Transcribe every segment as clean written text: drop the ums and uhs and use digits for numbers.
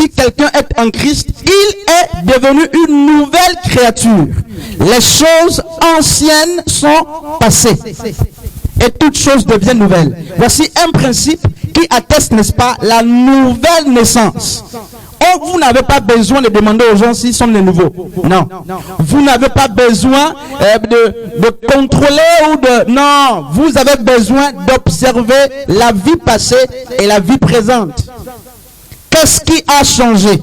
Si quelqu'un est en Christ, il est devenu une nouvelle créature. Les choses anciennes sont passées. Et toutes choses deviennent nouvelles. Voici un principe qui atteste, n'est-ce pas, la nouvelle naissance. Oh, vous n'avez pas besoin de demander aux gens s'ils sont les nouveaux. Non. Vous n'avez pas besoin de contrôler ou de... Non, vous avez besoin d'observer la vie passée et la vie présente. Qu'est-ce qui a changé?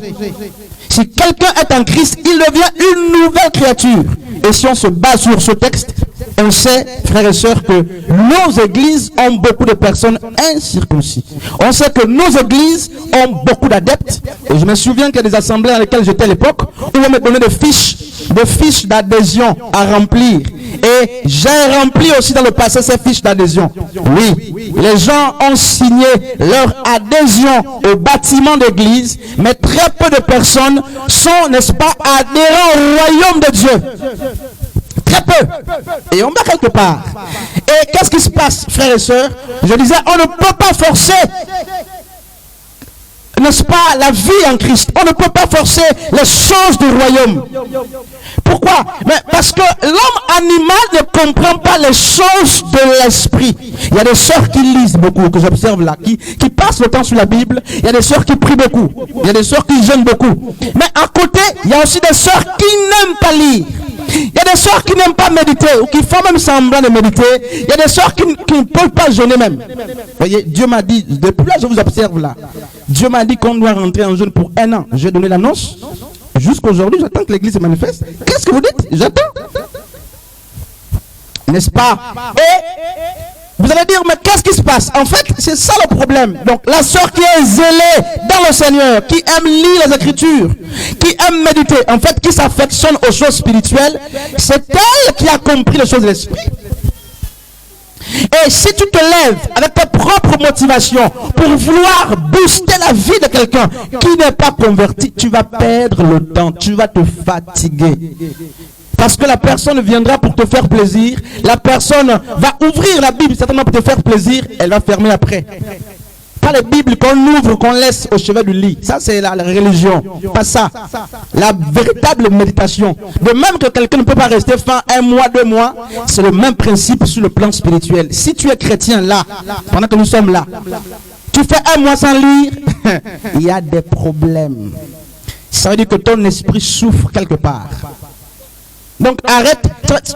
Si quelqu'un est en Christ, il devient une nouvelle créature. Et si on se base sur ce texte, on sait, frères et sœurs, que nos églises ont beaucoup de personnes incirconcis. On sait que nos églises ont beaucoup d'adeptes. Et je me souviens qu'il y a des assemblées dans lesquelles j'étais à l'époque, où on me donnait des fiches d'adhésion à remplir. Et j'ai rempli aussi dans le passé ces fiches d'adhésion. Oui, les gens ont signé leur adhésion au bâtiment d'église, mais très peu de personnes sont, n'est-ce pas, adhérents au royaume de Dieu. Très peu. Et on va quelque part. Et qu'est-ce qui se passe, frères et sœurs? Je disais, on ne peut pas forcer, n'est-ce pas, la vie en Christ. On ne peut pas forcer les choses du royaume. Pourquoi? Mais parce que l'homme animal ne comprend pas les choses de l'esprit. Il y a des sœurs qui lisent beaucoup, que j'observe là, qui passent le temps sur la Bible. Il y a des sœurs qui prient beaucoup. Il y a des sœurs qui jeûnent beaucoup. Mais à côté, il y a aussi des sœurs qui n'aiment pas lire. Il y a des sœurs qui n'aiment pas méditer ou qui font même semblant de méditer. Il y a des sœurs qui ne peuvent pas jeûner même. Vous voyez, Dieu m'a dit, depuis là je vous observe là, Dieu m'a dit qu'on doit rentrer en jeûne pour 1 an. J'ai donné l'annonce. Jusqu'aujourd'hui, j'attends que l'église se manifeste. Qu'est-ce que vous dites? J'attends. N'est-ce pas? Et vous allez dire, mais qu'est-ce qui se passe? En fait, c'est ça le problème. Donc, la sœur qui est zélée dans le Seigneur, qui aime lire les Écritures, qui aime méditer, en fait, qui s'affectionne aux choses spirituelles, c'est elle qui a compris les choses de l'esprit. Et si tu te lèves avec tes propres motivations pour vouloir booster la vie de quelqu'un qui n'est pas converti, tu vas perdre le temps, tu vas te fatiguer. Parce que la personne viendra pour te faire plaisir, la personne va ouvrir la Bible certainement pour te faire plaisir, elle va fermer après. Pas les Bibles qu'on ouvre, qu'on laisse au chevet du lit. Ça, c'est la religion. Pas ça. La véritable méditation. De même que quelqu'un ne peut pas rester fin 1 mois, 2 mois, c'est le même principe sur le plan spirituel. Si tu es chrétien là, pendant que nous sommes là, tu fais 1 mois sans lire, il y a des problèmes. Ça veut dire que ton esprit souffre quelque part. Donc arrête,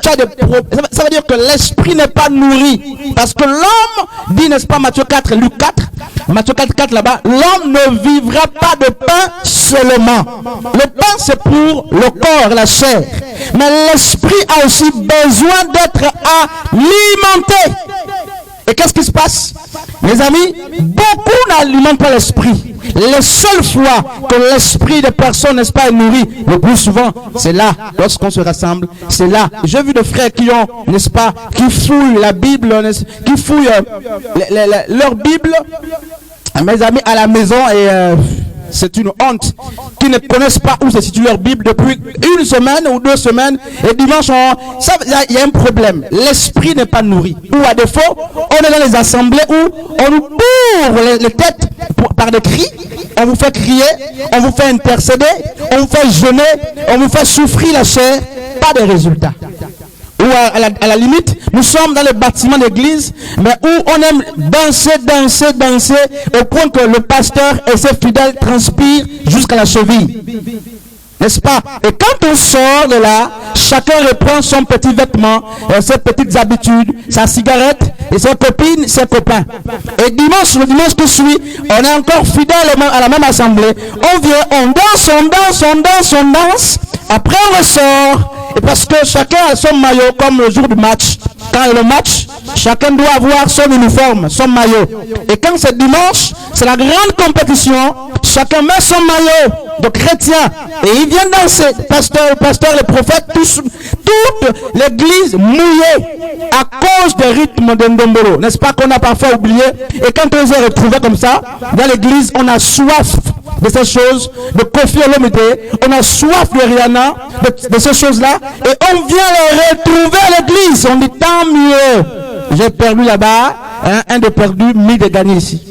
ça veut dire que l'esprit n'est pas nourri. Parce que l'homme, dit n'est-ce pas Matthieu 4, Luc 4, Matthieu 4 là-bas, l'homme ne vivra pas de pain seulement. Le pain c'est pour le corps, la chair. Mais l'esprit a aussi besoin d'être alimenté. Et qu'est-ce qui se passe? Mes amis, beaucoup n'alimentent pas l'esprit. Les seules fois que l'esprit des personnes, n'est-ce pas, est nourri, le plus souvent, c'est là, lorsqu'on se rassemble, c'est là. J'ai vu des frères qui ont, n'est-ce pas, qui fouillent la Bible, qui fouillent leur Bible, mes amis, à la maison, et c'est une honte, qui ne connaissent pas où se situe leur Bible depuis 1 semaine ou 2 semaines, et dimanche, il y a un problème. L'esprit n'est pas nourri. Ou à défaut, on est dans les assemblées où on nous bourre les têtes par des cris, on vous fait crier, on vous fait intercéder, on vous fait jeûner, on vous fait souffrir la chair, pas de résultats. Ou à la limite, nous sommes dans le bâtiment d'église, mais où on aime danser, au point que le pasteur et ses fidèles transpirent jusqu'à la cheville. N'est-ce pas? Et quand on sort de là, chacun reprend son petit vêtement, ses petites habitudes, sa cigarette, et ses copines, ses copains. Et le dimanche qui suit, on est encore fidèle à la même assemblée. On vient, on danse, après on ressort. Et parce que chacun a son maillot comme le jour du match. Quand il y a le match, chacun doit avoir son uniforme, son maillot. Et quand c'est dimanche, c'est la grande compétition. Chacun met son maillot de chrétien. Et il vient danser. Pasteur, les prophètes, toute l'église mouillée à cause des rythmes de Ndombolo. N'est-ce pas qu'on a parfois oublié? Et quand on s'est retrouvés comme ça, dans l'église, on a soif de ces choses, de Kofi Olomide, on a soif de Rihanna, de ces choses-là, et on vient les retrouver à l'église. On dit tant mieux. J'ai perdu là-bas, un de perdu, 1000 de gagné ici.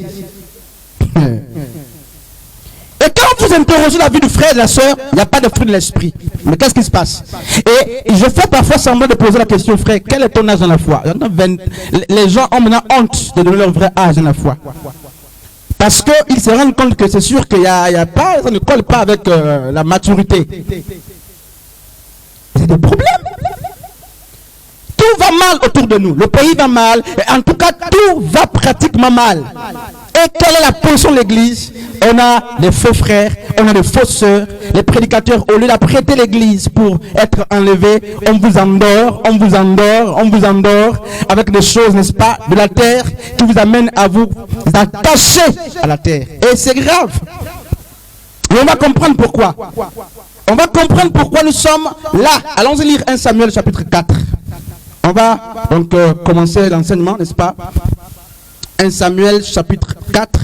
Et quand vous interrogez la vie du frère et de la sœur, il n'y a pas de fruit de l'esprit. Mais qu'est-ce qui se passe? Et je fais parfois semblant de poser la question, frère, quel est ton âge dans la foi? Les gens ont maintenant honte de donner leur vrai âge dans la foi. Parce qu'ils se rendent compte que c'est sûr qu'il y a pas, ça ne colle pas avec la maturité. C'est des problèmes. Tout va mal autour de nous. Le pays va mal. Et en tout cas, tout va pratiquement mal. Et quelle est la position de l'église? On a des faux frères, on a des fausses sœurs. Les prédicateurs, au lieu d'apprêter l'église pour être enlevés, on vous endort, on vous endort, on vous endort avec des choses, n'est-ce pas, de la terre qui vous amènent à vous attacher à la terre. Et c'est grave. Et on va comprendre pourquoi. On va comprendre pourquoi nous sommes là. Allons-y lire 1 Samuel chapitre 4. On va donc commencer l'enseignement, n'est-ce pas? 1 Samuel chapitre 4.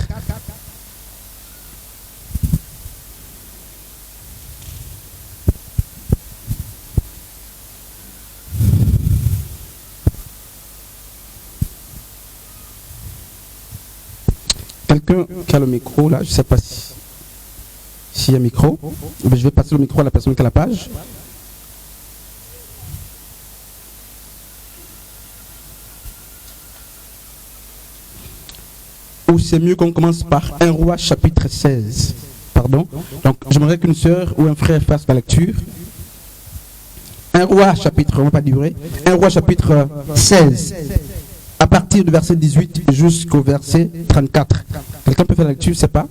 Quelqu'un qui a le micro là, je ne sais pas s'il y a un micro. Mais je vais passer le micro à la personne qui a la page. Ou c'est mieux qu'on commence par 1 Roi chapitre 16. Pardon. Donc j'aimerais qu'une sœur ou un frère fasse la lecture. 1 Roi chapitre, on ne va pas durer. 1 Roi chapitre 16. À partir du verset 18 jusqu'au verset 34. Quelqu'un peut faire la lecture, je ne sais pas.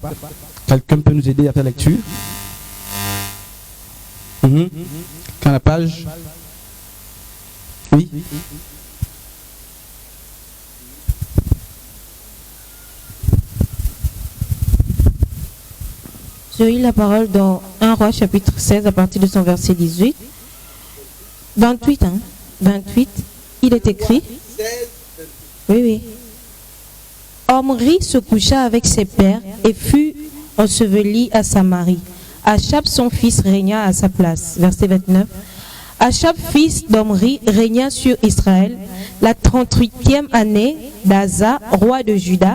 Quelqu'un peut nous aider à faire la lecture. Quand la page. Oui. Je lis la parole dans 1 Roi chapitre 16 à partir de son verset 18. 28, 28, il est écrit. Oui. Omri se coucha avec ses pères et fut enseveli à Samarie. Achab, son fils, régna à sa place. Verset 29. Achab, fils d'Omri, régna sur Israël la 38e année d'Asa, roi de Juda,